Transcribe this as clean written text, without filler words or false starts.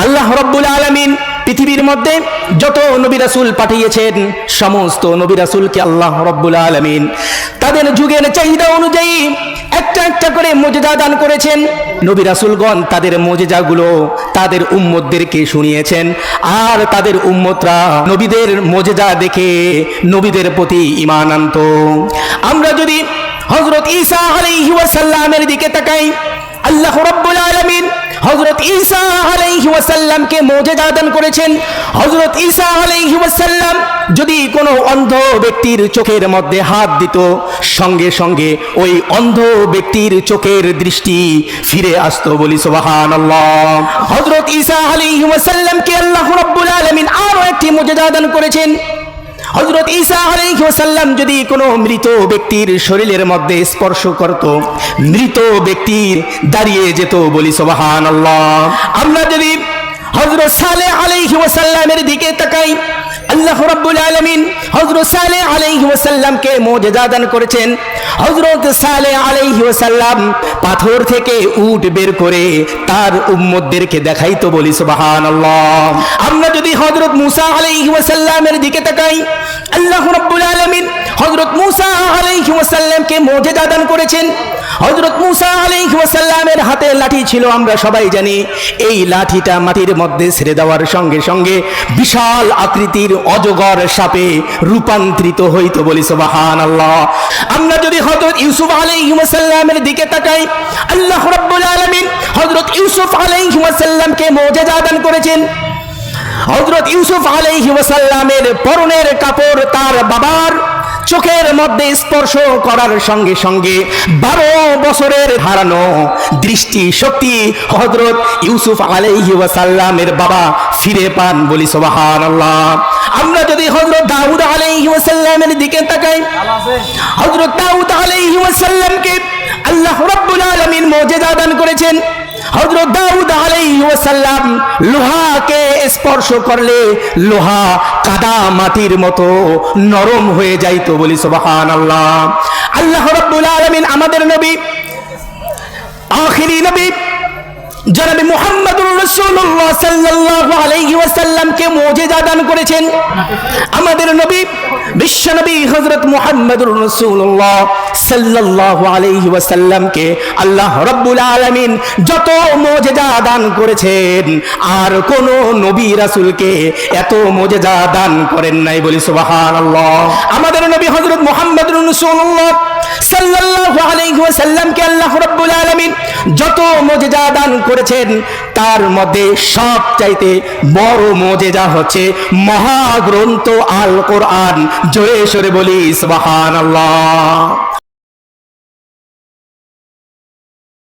আল্লাহ রাব্বুল আলামিন পৃথিবীর মধ্যে যত নবী রাসূল পাঠিয়েছেন সমস্ত নবী রাসূলকে আল্লাহ রাব্বুল আলামিন তাদের যুগের চাহিদা অনুযায়ী একটা একটা করে মুজিজা দান করেছেন। নবী রাসূলগণ তাদের মুজিজাগুলো তাদের উম্মতদেরকে শুনিয়েছেন, আর তাদের উম্মতরা নবীদের মুজিজা দেখে নবীদের প্রতি ঈমান আনত। আমরা যদি হযরত ঈসা আলাইহি ওয়াসাল্লামের দিকে তাকাই, আল্লাহ রাব্বুল আলামিন হযরত ঈসা আলাইহি ওয়াসাল্লামকে মুজিজা দান করেছেন। হযরত ঈসা আলাইহি ওয়াসাল্লাম যদি কোনো অন্ধ ব্যক্তির চোখের মধ্যে হাত দিত, সঙ্গে সঙ্গে ওই অন্ধ ব্যক্তির চোখের দৃষ্টি ফিরে আসতো। বলি সুবহানাল্লাহ। হযরত ঈসা আলাইহি ওয়াসাল্লামকে আল্লাহ রাব্বুল আলামিন আরো একটি মুজিজা দান করেছেন। হযরত ঈসা আলাইহিস সালাম যদি কোনো মৃত ব্যক্তির শরীরের মধ্যে স্পর্শ করত, মৃত ব্যক্তির দাঁড়িয়ে যেত। বলি সুবহানাল্লাহ। আমরা যদি হযরত সালেহ আলাইহিস সালামের দিকে তাকাই, আল্লাহ রাব্বুল আলামিন হযরত সালেহ আলাইহিস সালামকে মুজিজা দান করেছেন। হযরত সালেহ আলাইহিস সালাম পাথর থেকে উট বের করে তার উম্মতদেরকে দেখাইতো। বলি সুবহানাল্লাহ। আমরা যদি হযরত মুসা আলাইহিস সালামের দিকে তাকাই, আল্লাহ রাব্বুল আলামিন হযরত মুসা আলাইহিস সালামকে মুজিজা দান করেছেন। হযরত মুসা আলাইহিস সালামের হাতে লাঠি ছিল, আমরা সবাই জানি। এই লাঠিটা মাটির মধ্যে ছেড়ে দেওয়ার সঙ্গে সঙ্গে বিশাল আকৃতির অজগর সাপে রূপান্তরিত হইতো। বলি সুবহানাল্লাহ। আমরা যদি হযরত ইউসুফ আলাইহিস সালামের দিকে তাকাই, আল্লাহ রাব্বুল আলামিন হযরত ইউসুফ আলাইহিস সালামকে মুজিজা দান করেছেন। হযরত ইউসুফ আলাইহিস সালামের পরনের কাপড় তার বাবার চোখের মধ্যে স্পর্শ করার সঙ্গে সঙ্গে 12 বছরের হারানো দৃষ্টি শক্তি হযরত ইউসুফ আলাইহিস সালামের বাবা ফিরে পান। বলি সুবহানাল্লাহ। আমরা যদি হযরত দাউদ আলাইহিস সালামের দিকে তাকাই, হযরত দাউদ আলাইহিস সালামকে আল্লাহ রাব্বুল আলামিন মুজিজা দান করেছেন। হযরত দাউদ আলাইহিস সালাম লোহাকে স্পর্শ করলে লোহা কাদা মাটির মতো নরম হয়ে যাইতো। বলি সুবহানাল্লাহ। আল্লাহ রাব্বুল আলামিন আমাদের নবী আখিরি নবী জনাবে মুহাম্মদুর রাসূলুল্লাহ সাল্লাল্লাহু আলাইহি ওয়াসাল্লামকে মুজিজা দান করেছেন। আমাদের নবী বিশ্ব নবী হযরত মুহাম্মদুর রাসূলুল্লাহ সাল্লাল্লাহু আলাইহি ওয়াসাল্লামকে আল্লাহ রাব্বুল আলামিন যত মুজিজা দান করেছেন, আর কোন নবী রাসূলকে এত মুজিজা দান করেন নাই। বলি সুবহানাল্লাহ। আমাদের নবী হযরত মুহাম্মদুর রাসূলুল্লাহ সাল্লাল্লাহু আলাইহি ওয়াসাল্লামকে আল্লাহ রাব্বুল আলামিন যত মুজিজা দান করেছেন, তার মধ্যে সবচাইতে বড় মুজিজা হচ্ছে মহাগ্রন্থ আল কোরআন। জোরে সোরে বলি সুবহানাল্লাহ।